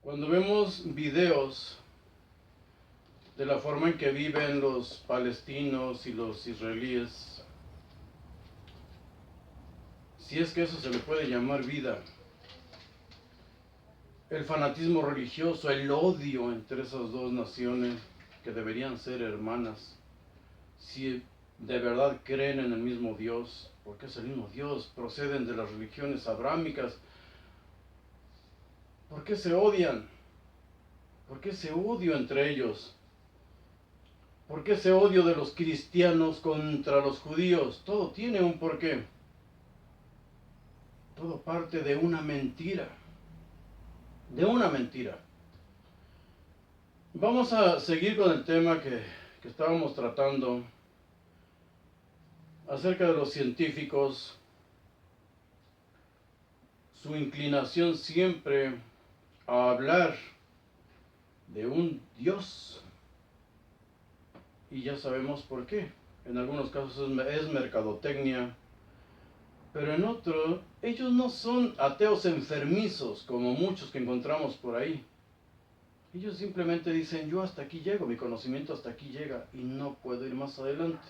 Cuando vemos videos de la forma en que viven los palestinos y los israelíes, si es que eso se le puede llamar vida, el fanatismo religioso, el odio entre esas dos naciones que deberían ser hermanas, si de verdad creen en el mismo Dios, porque es el mismo Dios, proceden de las religiones abrámicas, ¿por qué se odian? ¿Por qué ese odio entre ellos? ¿Por qué ese odio de los cristianos contra los judíos? Todo tiene un porqué. Todo parte de una mentira. De una mentira. Vamos a seguir con el tema que estábamos tratando acerca de los científicos, su inclinación siempre a hablar de un Dios. Y ya sabemos por qué. En algunos casos es mercadotecnia, pero en otros, ellos no son ateos enfermizos como muchos que encontramos por ahí. Ellos simplemente dicen, yo hasta aquí llego, mi conocimiento hasta aquí llega y no puedo ir más adelante.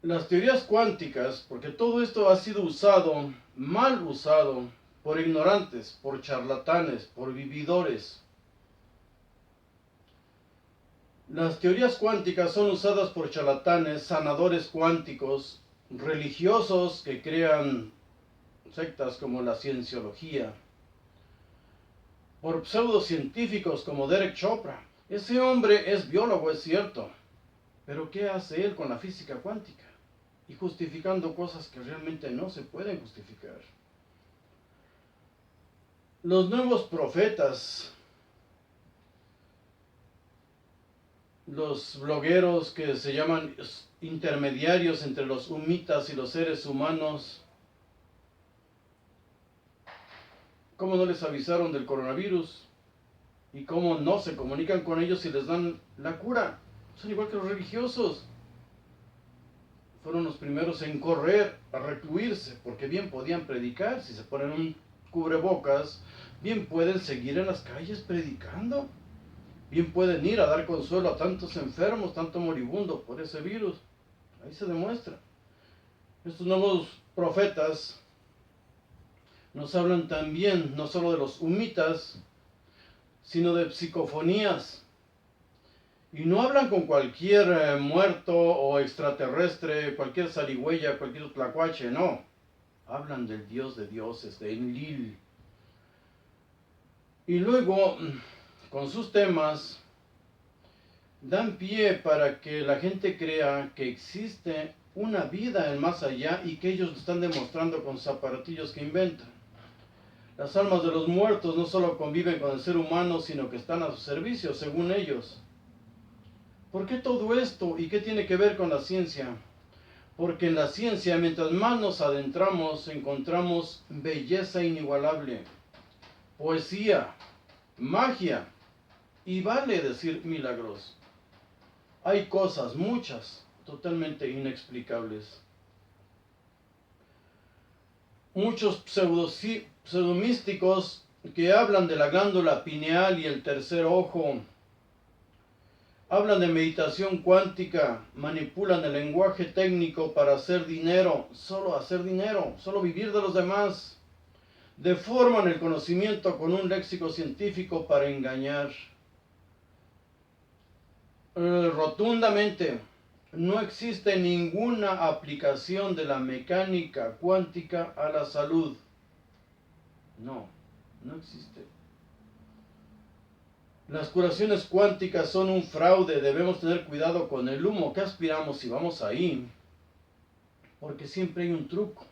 Las teorías cuánticas, porque todo esto ha sido usado, mal usado, por ignorantes, por charlatanes, por vividores. Las teorías cuánticas son usadas por charlatanes, sanadores cuánticos, religiosos que crean sectas como la cienciología, por pseudocientíficos como Derek Chopra. Ese hombre es biólogo, es cierto, pero ¿qué hace él con la física cuántica? Y justificando cosas que realmente no se pueden justificar. Los nuevos profetas, los blogueros que se llaman intermediarios entre los humitas y los seres humanos, ¿cómo no les avisaron del coronavirus? ¿Y cómo no se comunican con ellos y les dan la cura? Son igual que los religiosos. Fueron los primeros en correr, a recluirse, porque bien podían predicar. Si se ponen un cubrebocas, bien pueden seguir en las calles predicando. Bien pueden ir a dar consuelo a tantos enfermos, tanto moribundo por ese virus. Ahí se demuestra. Estos nuevos profetas nos hablan también no solo de los humitas, sino de psicofonías. Y no hablan con cualquier muerto o extraterrestre, cualquier zarigüeya, cualquier tlacuache, no. Hablan del Dios de dioses, de Enlil. Y luego, con sus temas, dan pie para que la gente crea que existe una vida en más allá y que ellos lo están demostrando con sus aparatillos que inventan. Las almas de los muertos no solo conviven con el ser humano, sino que están a su servicio, según ellos. ¿Por qué todo esto y qué tiene que ver con la ciencia? Porque en la ciencia, mientras más nos adentramos, encontramos belleza inigualable, poesía, magia y vale decir milagros. Hay cosas, muchas, totalmente inexplicables. Muchos pseudomísticos que hablan de la glándula pineal y el tercer ojo, hablan de meditación cuántica, manipulan el lenguaje técnico para hacer dinero, solo vivir de los demás. Deforman el conocimiento con un léxico científico para engañar. Rotundamente, no existe ninguna aplicación de la mecánica cuántica a la salud. No existe. Las curaciones cuánticas son un fraude, debemos tener cuidado con el humo que aspiramos si vamos ahí, porque siempre hay un truco.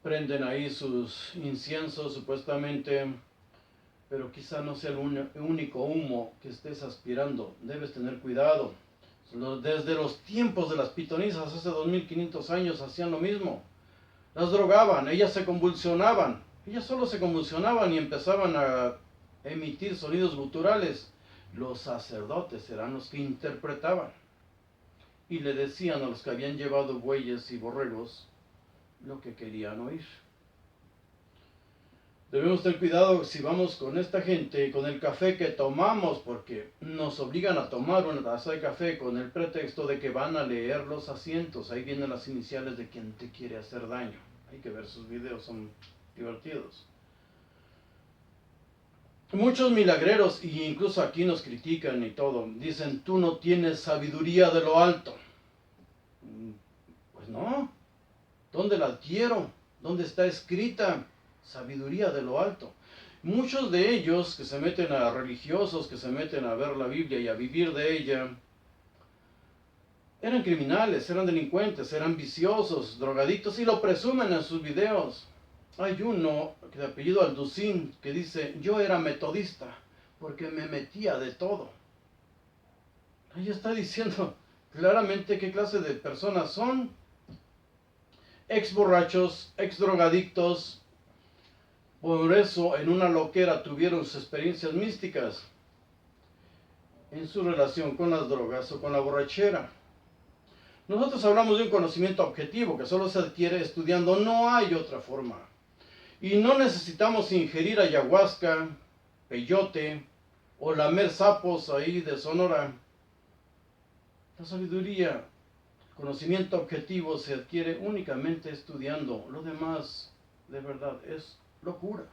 Prenden ahí sus inciensos supuestamente, pero quizá no sea el único humo que estés aspirando, debes tener cuidado. Desde los tiempos de las pitonisas, hace 2500 años, hacían lo mismo. Las drogaban, ellas se convulsionaban, ellas solo se convulsionaban y empezaban a emitir sonidos guturales. Los sacerdotes eran los que interpretaban y le decían a los que habían llevado bueyes y borregos lo que querían oír. Debemos tener cuidado si vamos con esta gente, con el café que tomamos, porque nos obligan a tomar una taza de café con el pretexto de que van a leer los asientos. Ahí vienen las iniciales de quien te quiere hacer daño. Hay que ver sus videos, son divertidos. Muchos milagreros, y incluso aquí nos critican y todo, dicen, tú no tienes sabiduría de lo alto. Pues no. ¿Dónde la adquiero? ¿Dónde está escrita? Sabiduría de lo alto. Muchos de ellos que se meten a religiosos, que se meten a ver la Biblia y a vivir de ella, eran criminales, eran delincuentes, eran viciosos, drogadictos y lo presumen en sus videos. Hay uno de apellido Alducín que dice, yo era metodista porque me metía de todo. Ahí está diciendo claramente qué clase de personas son. Ex borrachos, ex drogadictos. Por eso en una loquera tuvieron sus experiencias místicas en su relación con las drogas o con la borrachera. Nosotros hablamos de un conocimiento objetivo que solo se adquiere estudiando, no hay otra forma. Y no necesitamos ingerir ayahuasca, peyote o lamer sapos ahí de Sonora. La sabiduría, conocimiento objetivo se adquiere únicamente estudiando. Lo demás, de verdad, es locura.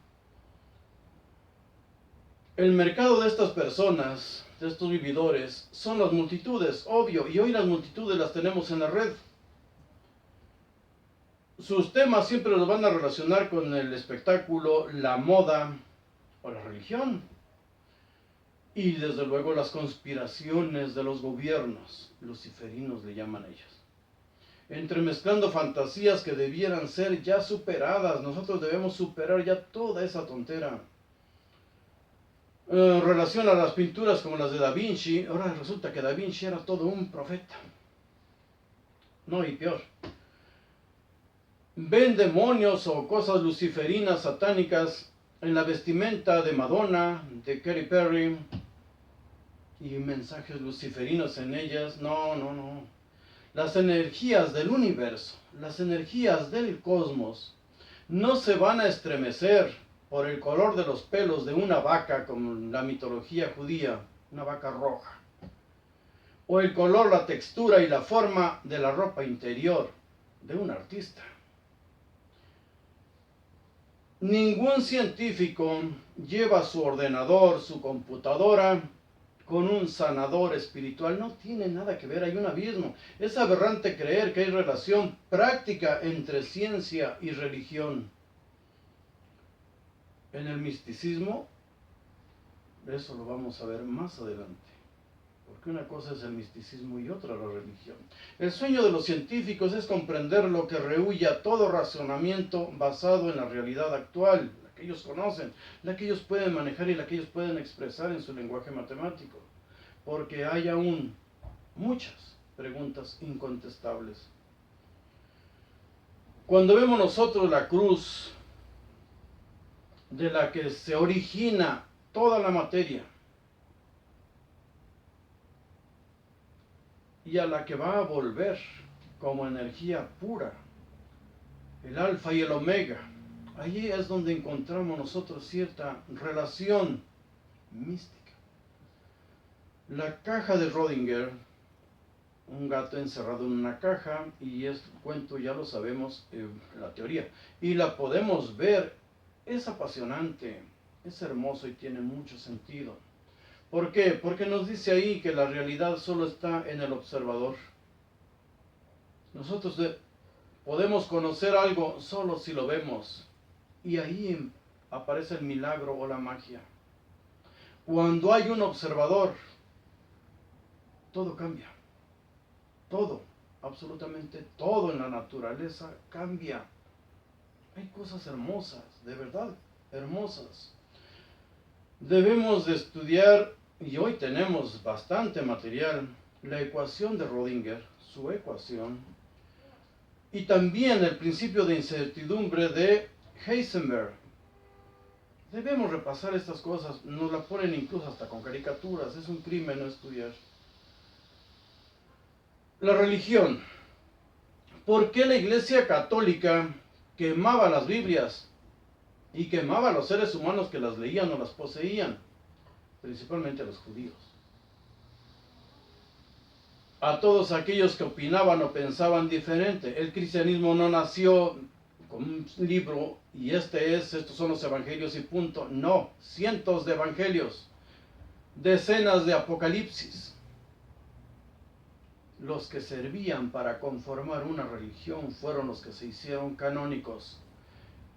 El mercado de estas personas, de estos vividores, son las multitudes, obvio, y hoy las multitudes las tenemos en la red. Sus temas siempre los van a relacionar con el espectáculo, la moda o la religión. Y desde luego las conspiraciones de los gobiernos, luciferinos le llaman ellos. Entremezclando fantasías que debieran ser ya superadas. Nosotros debemos superar ya toda esa tontera. Relaciona las pinturas como las de Da Vinci. Ahora resulta que Da Vinci era todo un profeta. No, y peor. Ven demonios o cosas luciferinas, satánicas, en la vestimenta de Madonna, de Katy Perry, y mensajes luciferinos en ellas. No, no, no. Las energías del universo, las energías del cosmos, no se van a estremecer por el color de los pelos de una vaca, como en la mitología judía, una vaca roja, o el color, la textura y la forma de la ropa interior de un artista. Ningún científico lleva su ordenador, su computadora, con un sanador espiritual. No tiene nada que ver, hay un abismo. Es aberrante creer que hay relación práctica entre ciencia y religión. En el misticismo, eso lo vamos a ver más adelante, porque una cosa es el misticismo y otra la religión. El sueño de los científicos es comprender lo que rehúye todo razonamiento basado en la realidad actual, la que ellos conocen, la que ellos pueden manejar y la que ellos pueden expresar en su lenguaje matemático, porque hay aún muchas preguntas incontestables. Cuando vemos nosotros la cruz de la que se origina toda la materia y a la que va a volver como energía pura, el alfa y el omega, allí es donde encontramos nosotros cierta relación mística. La caja de Rödinger, un gato encerrado en una caja, y este cuento ya lo sabemos, la teoría, y la podemos ver, es apasionante, es hermoso y tiene mucho sentido. ¿Por qué? Porque nos dice ahí que la realidad solo está en el observador. Nosotros podemos conocer algo solo si lo vemos, y ahí aparece el milagro o la magia. Cuando hay un observador, todo cambia. Todo, absolutamente todo en la naturaleza cambia. Hay cosas hermosas, de verdad, hermosas. Debemos de estudiar, y hoy tenemos bastante material, la ecuación de Rödinger, su ecuación, y también el principio de incertidumbre de Heisenberg. Debemos repasar estas cosas, nos la ponen incluso hasta con caricaturas, es un crimen no estudiar. La religión. ¿Por qué la Iglesia Católica quemaba las Biblias? y quemaba a los seres humanos que las leían o las poseían, principalmente a los judíos. A todos aquellos que opinaban o pensaban diferente. El cristianismo no nació con un libro y estos son los evangelios y punto. No, cientos de evangelios, decenas de apocalipsis. Los que servían para conformar una religión fueron los que se hicieron canónicos.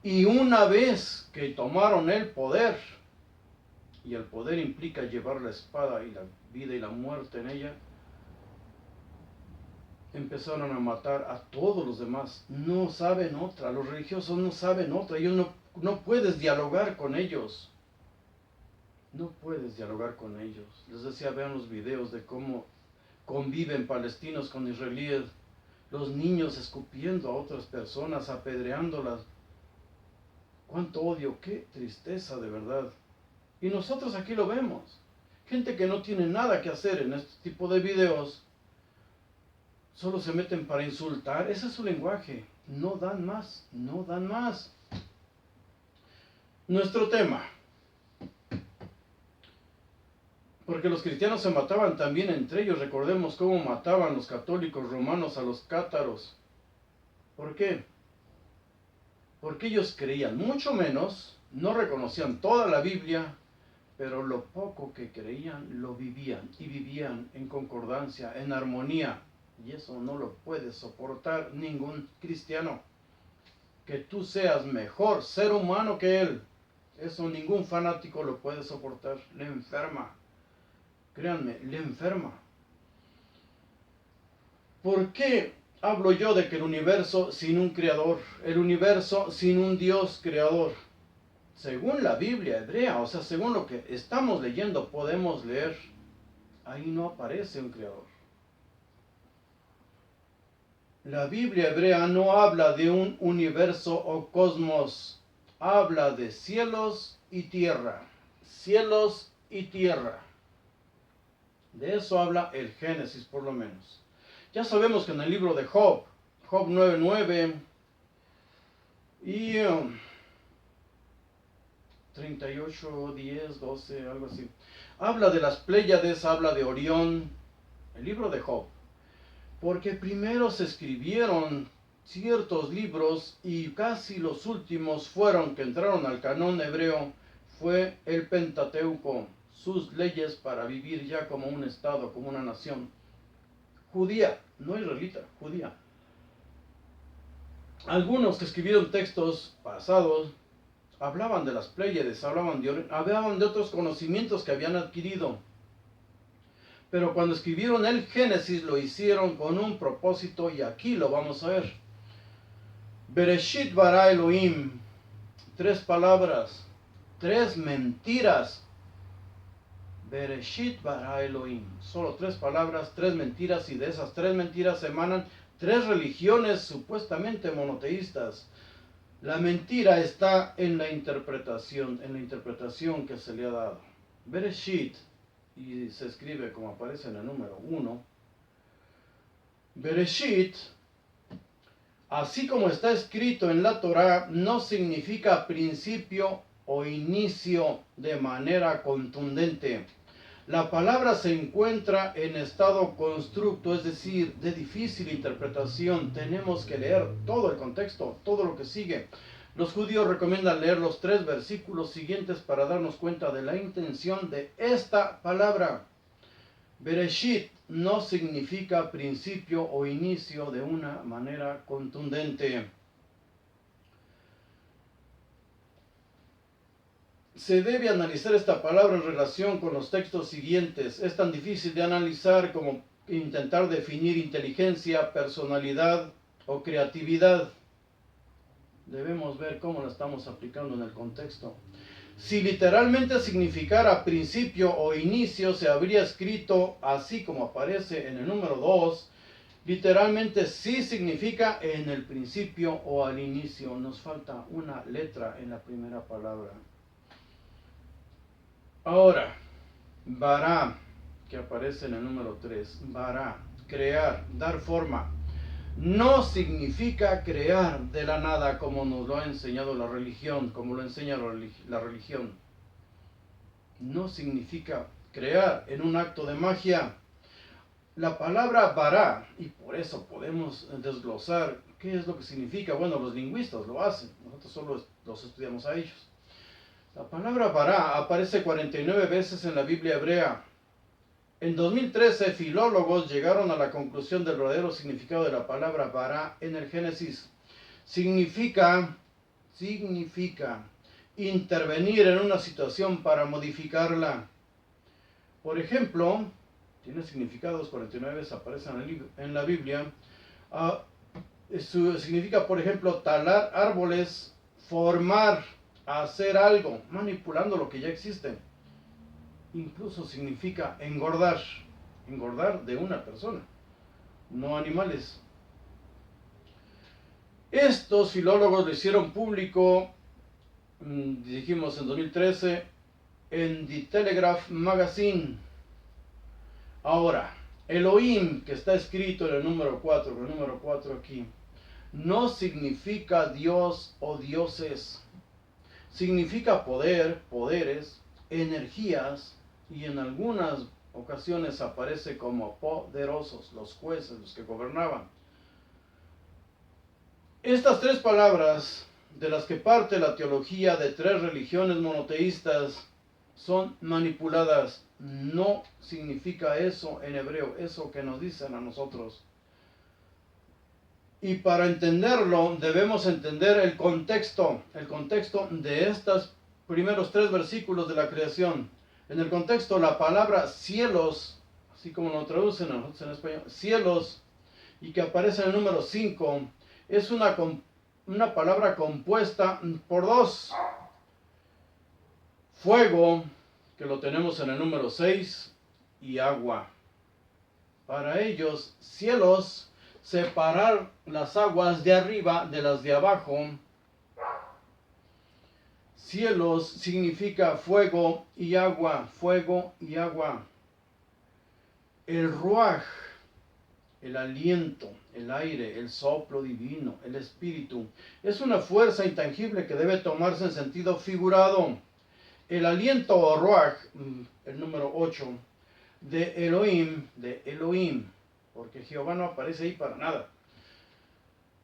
Y una vez que tomaron el poder, y el poder implica llevar la espada y la vida y la muerte en ella, empezaron a matar a todos los demás. No saben otra, los religiosos no saben otra. Ellos no puedes dialogar con ellos. No puedes dialogar con ellos. Les decía, vean los videos de cómo conviven palestinos con israelíes. Los niños escupiendo a otras personas, apedreándolas. Cuánto odio, qué tristeza de verdad. Y nosotros aquí lo vemos. Gente que no tiene nada que hacer en este tipo de videos. Solo se meten para insultar. Ese es su lenguaje. No dan más, no dan más. Nuestro tema. Porque los cristianos se mataban también entre ellos. Recordemos cómo mataban los católicos romanos a los cátaros. ¿Por qué? Porque ellos creían mucho menos, no reconocían toda la Biblia, pero lo poco que creían lo vivían, y vivían en concordancia, en armonía. Y eso no lo puede soportar ningún cristiano. Que tú seas mejor ser humano que él, eso ningún fanático lo puede soportar. Le enferma. Créanme, le enferma. ¿Por qué hablo yo de que el universo sin un creador, el universo sin un Dios creador? Según la Biblia hebrea, o sea, según lo que estamos leyendo, podemos leer, ahí no aparece un creador. La Biblia hebrea no habla de un universo o cosmos, habla de cielos y tierra, cielos y tierra. De eso habla el Génesis por lo menos. Ya sabemos que en el libro de Job 9:9 y 38, 10, 12, algo así, habla de las Pléyades, habla de Orión, el libro de Job. Porque primero se escribieron ciertos libros y casi los últimos que entraron al canón hebreo, fue el Pentateuco, sus leyes para vivir ya como un estado, como una nación judía, no israelita, judía. Algunos que escribieron textos pasados hablaban de las Pléyades, hablaban de otros conocimientos que habían adquirido. Pero cuando escribieron el Génesis lo hicieron con un propósito y aquí lo vamos a ver. Bereshit bara Elohim. 3 palabras, 3 mentiras. Bereshit bara Elohim. Solo 3 palabras, 3 mentiras, y de esas 3 mentiras emanan 3 religiones supuestamente monoteístas. La mentira está en la interpretación que se le ha dado. Bereshit, y se escribe como aparece en el número 1. Bereshit, así como está escrito en la Torá, no significa principio o inicio de manera contundente. La palabra se encuentra en estado constructo, es decir, de difícil interpretación. Tenemos que leer todo el contexto, todo lo que sigue. Los judíos recomiendan leer los 3 versículos siguientes para darnos cuenta de la intención de esta palabra. Bereshit no significa principio o inicio de una manera contundente. Se debe analizar esta palabra en relación con los textos siguientes. Es tan difícil de analizar como intentar definir inteligencia, personalidad o creatividad. Debemos ver cómo la estamos aplicando en el contexto. Si literalmente significara principio o inicio, se habría escrito así como aparece en el número 2. Literalmente sí significa en el principio o al inicio. Nos falta una letra en la primera palabra. Ahora, bara, que aparece en el número 3. Bara, crear, dar forma. no significa crear de la nada como nos lo ha enseñado la religión, como lo enseña la religión. No significa crear en un acto de magia. La palabra bara, y por eso podemos desglosar qué es lo que significa. Bueno, los lingüistas lo hacen, nosotros solo los estudiamos a ellos. La palabra bara aparece 49 veces en la Biblia hebrea. En 2013, filólogos llegaron a la conclusión del verdadero significado de la palabra bara en el Génesis. Significa intervenir en una situación para modificarla. Por ejemplo, tiene significados, 49 veces aparecen en la Biblia. Significa, por ejemplo, talar árboles, formar, hacer algo, manipulando lo que ya existe. Incluso significa engordar de una persona, no animales. Estos filólogos lo hicieron público, dijimos en 2013, en The Telegraph Magazine. Ahora, Elohim, que está escrito en el número 4 aquí, no significa Dios o dioses. Significa poder, poderes, energías, y en algunas ocasiones aparece como poderosos, los jueces, los que gobernaban. Estas tres palabras, de las que parte la teología de tres religiones monoteístas, son manipuladas. No significa eso en hebreo, eso que nos dicen a nosotros. Y para entenderlo, debemos entender el contexto de estos primeros tres versículos de la creación. En el contexto, la palabra cielos, así como lo traducen nosotros en español, cielos, y que aparece en el número 5, es una palabra compuesta por dos. Fuego, que lo tenemos en el número 6, y agua. Para ellos, cielos, separar las aguas de arriba de las de abajo. Cielos significa fuego y agua, fuego y agua. El ruaj, el aliento, el aire, el soplo divino, el espíritu, es una fuerza intangible que debe tomarse en sentido figurado. El aliento o ruaj, el número 8, de Elohim, porque Jehová no aparece ahí para nada,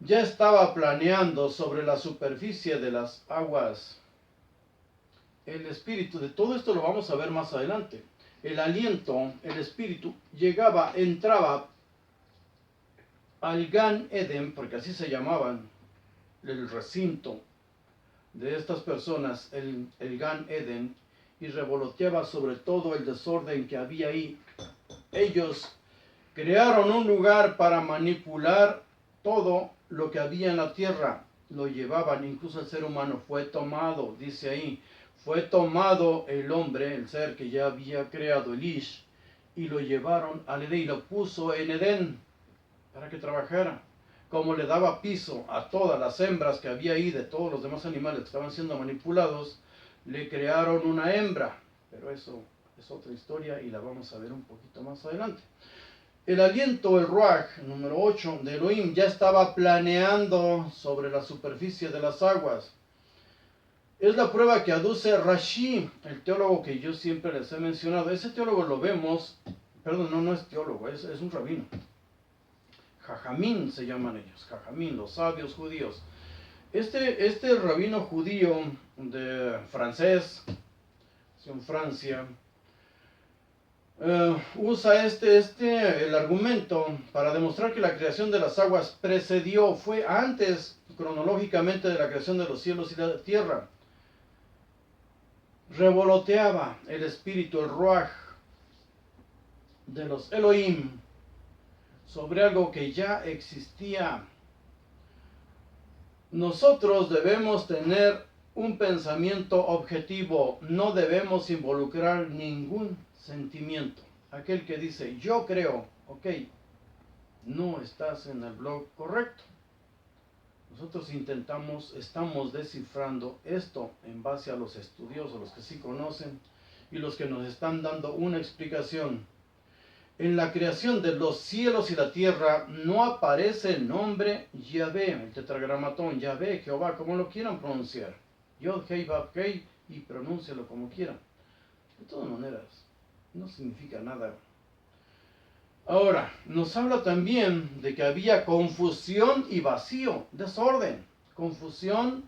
ya estaba planeando sobre la superficie de las aguas. El espíritu, de todo esto lo vamos a ver más adelante. El aliento, el espíritu, entraba al Gan Eden, porque así se llamaban, el recinto de estas personas, el Gan Eden, y revoloteaba sobre todo el desorden que había ahí. Ellos crearon un lugar para manipular todo lo que había en la tierra. Lo llevaban, incluso el ser humano fue tomado, dice ahí, fue tomado el hombre, el ser que ya había creado, el Ish, y lo llevaron al Edén y lo puso en Edén para que trabajara. Como le daba piso a todas las hembras que había ahí, de todos los demás animales que estaban siendo manipulados, le crearon una hembra. Pero eso es otra historia y la vamos a ver un poquito más adelante. El aliento, el ruaj, número 8, de Elohim, ya estaba planeando sobre la superficie de las aguas. Es la prueba que aduce Rashi, el teólogo que yo siempre les he mencionado. Ese teólogo lo vemos, perdón, no es teólogo, es un rabino. Jajamín se llaman ellos, Jajamín, los sabios judíos. Este rabino judío de francés, en Francia, usa el argumento para demostrar que la creación de las aguas fue antes cronológicamente de la creación de los cielos y la tierra. Revoloteaba el espíritu, el ruaj de los Elohim sobre algo que ya existía. Nosotros debemos tener un pensamiento objetivo, no debemos involucrar ningún sentimiento. Aquel que dice, yo creo, ok, no estás en el blog correcto. Nosotros estamos descifrando esto en base a los estudiosos, los que sí conocen y los que nos están dando una explicación. En la creación de los cielos y la tierra no aparece el nombre Yahvé, el tetragramatón, Yahvé, Jehová, como lo quieran pronunciar. Yod, Hei, Vav, Hei, y pronúncialo como quieran. De todas maneras, no significa nada. Ahora, nos habla también de que había confusión y vacío, desorden. Confusión,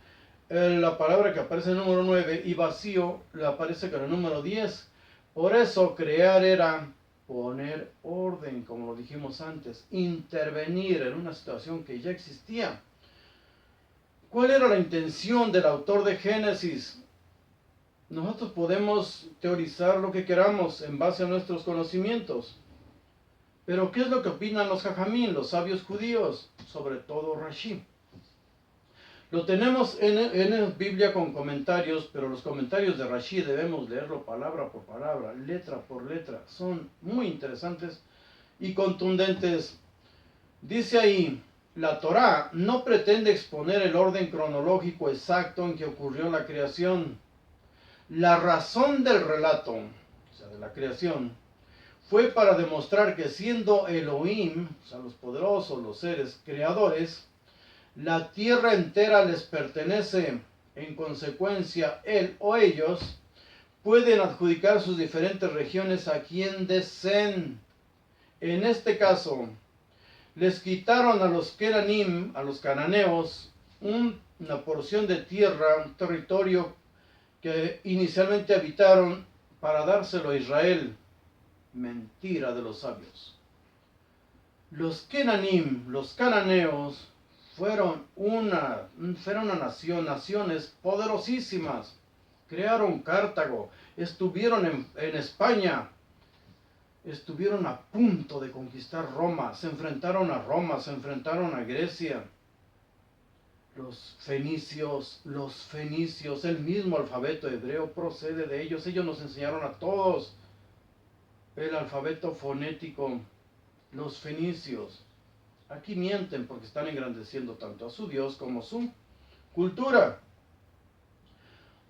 la palabra que aparece en el número 9, y vacío, le aparece con el número 10. Por eso crear era poner orden, como lo dijimos antes, intervenir en una situación que ya existía. ¿Cuál era la intención del autor de Génesis? Nosotros podemos teorizar lo que queramos en base a nuestros conocimientos. Pero ¿qué es lo que opinan los jajamín, los sabios judíos? Sobre todo Rashi. Lo tenemos en Biblia con comentarios, pero los comentarios de Rashi debemos leerlo palabra por palabra, letra por letra. Son muy interesantes y contundentes. Dice ahí, la Torá no pretende exponer el orden cronológico exacto en que ocurrió la creación. La razón del relato, o sea, de la creación, fue para demostrar que siendo Elohim, o sea, los poderosos, los seres creadores, la tierra entera les pertenece. En consecuencia, él o ellos pueden adjudicar sus diferentes regiones a quien deseen. En este caso, les quitaron a los Keranim, a los cananeos, una porción de tierra, un territorio que inicialmente habitaron para dárselo a Israel. Mentira de los sabios. Los Kenanim, los cananeos, fueron una naciones poderosísimas. Crearon Cartago, estuvieron en España, estuvieron a punto de conquistar Roma, se enfrentaron a Roma, se enfrentaron a Grecia. Los fenicios, el mismo alfabeto hebreo procede de ellos. Ellos nos enseñaron a todos el alfabeto fonético. Los fenicios. Aquí mienten porque están engrandeciendo tanto a su Dios como su cultura.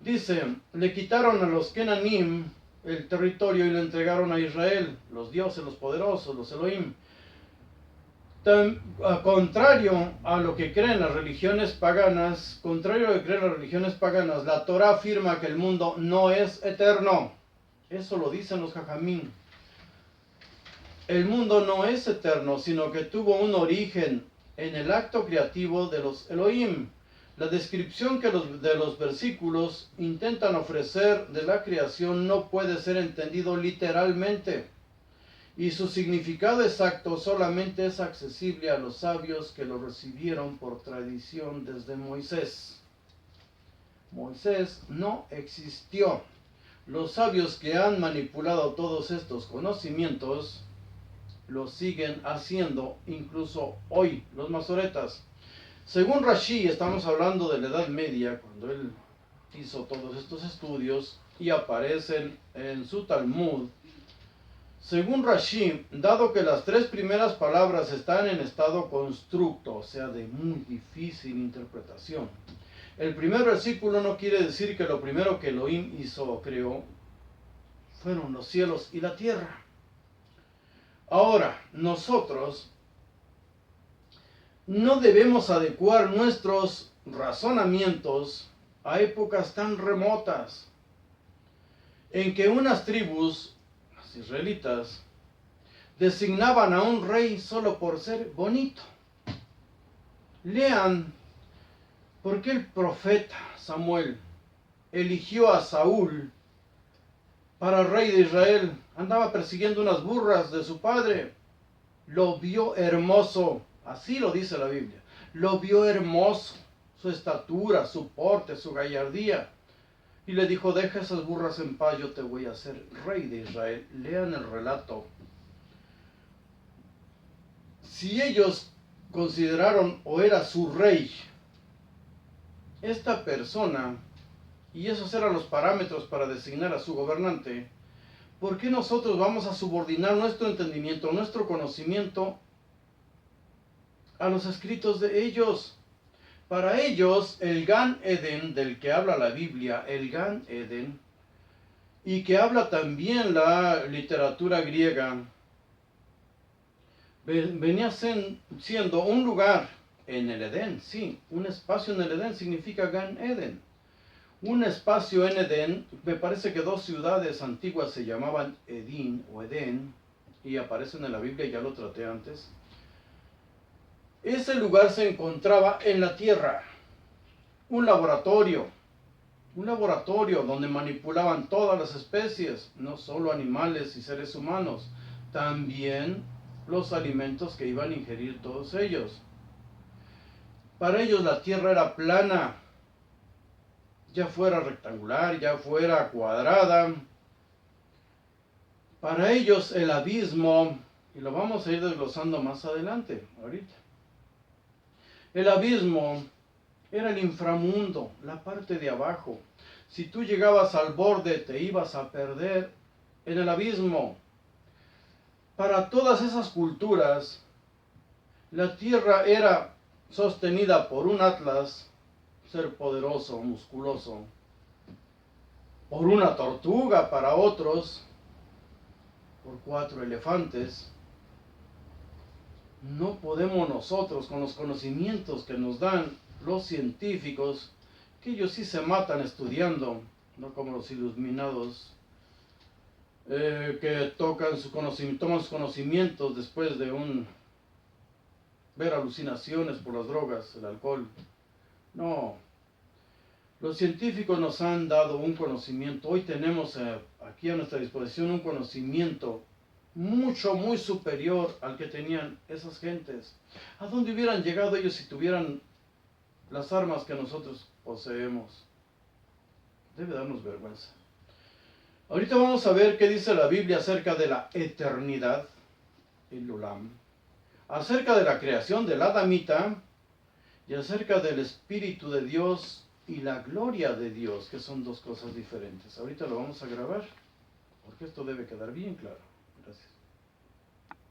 Dice, le quitaron a los Kenanim el territorio y lo entregaron a Israel, los dioses, los poderosos, los Elohim. Contrario a lo que creen las religiones paganas, la Torá afirma que el mundo no es eterno. Eso lo dicen los jajamín. El mundo no es eterno, sino que tuvo un origen en el acto creativo de los Elohim. La descripción que de los versículos intentan ofrecer de la creación no puede ser entendido literalmente, y su significado exacto solamente es accesible a los sabios que lo recibieron por tradición desde Moisés. Moisés no existió. Los sabios que han manipulado todos estos conocimientos lo siguen haciendo incluso hoy, los masoretas. Según Rashi, estamos hablando de la Edad Media, cuando él hizo todos estos estudios y aparecen en su Talmud. Según Rashi, dado que las tres primeras palabras están en estado constructo, o sea, de muy difícil interpretación, el primer versículo no quiere decir que lo primero que Elohim hizo o creó fueron los cielos y la tierra. Ahora, nosotros no debemos adecuar nuestros razonamientos a épocas tan remotas en que unas tribus, las israelitas, designaban a un rey solo por ser bonito. Lean por qué el profeta Samuel eligió a Saúl para rey de Israel. Andaba persiguiendo unas burras de su padre. Lo vio hermoso, así lo dice la Biblia. Lo vio hermoso, su estatura, su porte, su gallardía. Y le dijo, deja esas burras en paz, yo te voy a hacer rey de Israel. Lean el relato. Si ellos consideraron o era su rey, esta persona, y esos eran los parámetros para designar a su gobernante, ¿por qué nosotros vamos a subordinar nuestro entendimiento, nuestro conocimiento a los escritos de ellos? Para ellos, el Gan Eden, del que habla la Biblia, el Gan Eden, y que habla también la literatura griega, venía siendo un lugar en el Edén, sí, un espacio en el Edén significa Gan Eden. Un espacio en Edén, me parece que dos ciudades antiguas se llamaban Edín o Edén, y aparecen en la Biblia, ya lo traté antes. Ese lugar se encontraba en la tierra, un laboratorio donde manipulaban todas las especies, no solo animales y seres humanos, también los alimentos que iban a ingerir todos ellos. Para ellos la tierra era plana, ya fuera rectangular, ya fuera cuadrada. Para ellos el abismo, y lo vamos a ir desglosando más adelante, ahorita. El abismo era el inframundo, la parte de abajo. Si tú llegabas al borde, te ibas a perder en el abismo. Para todas esas culturas, la tierra era sostenida por un Atlas, ser poderoso, musculoso, por una tortuga para otros, por 4 elefantes. No podemos nosotros, con los conocimientos que nos dan los científicos, que ellos sí se matan estudiando, no como los iluminados, que toman sus conocimientos después de ver alucinaciones por las drogas, el alcohol. No, los científicos nos han dado un conocimiento. Hoy tenemos aquí a nuestra disposición un conocimiento muy superior al que tenían esas gentes. ¿A dónde hubieran llegado ellos si tuvieran las armas que nosotros poseemos? Debe darnos vergüenza. Ahorita vamos a ver qué dice la Biblia acerca de la eternidad, el Olam, acerca de la creación del Adamita y acerca del Espíritu de Dios y la gloria de Dios, que son dos cosas diferentes. Ahorita lo vamos a grabar, porque esto debe quedar bien claro. Gracias.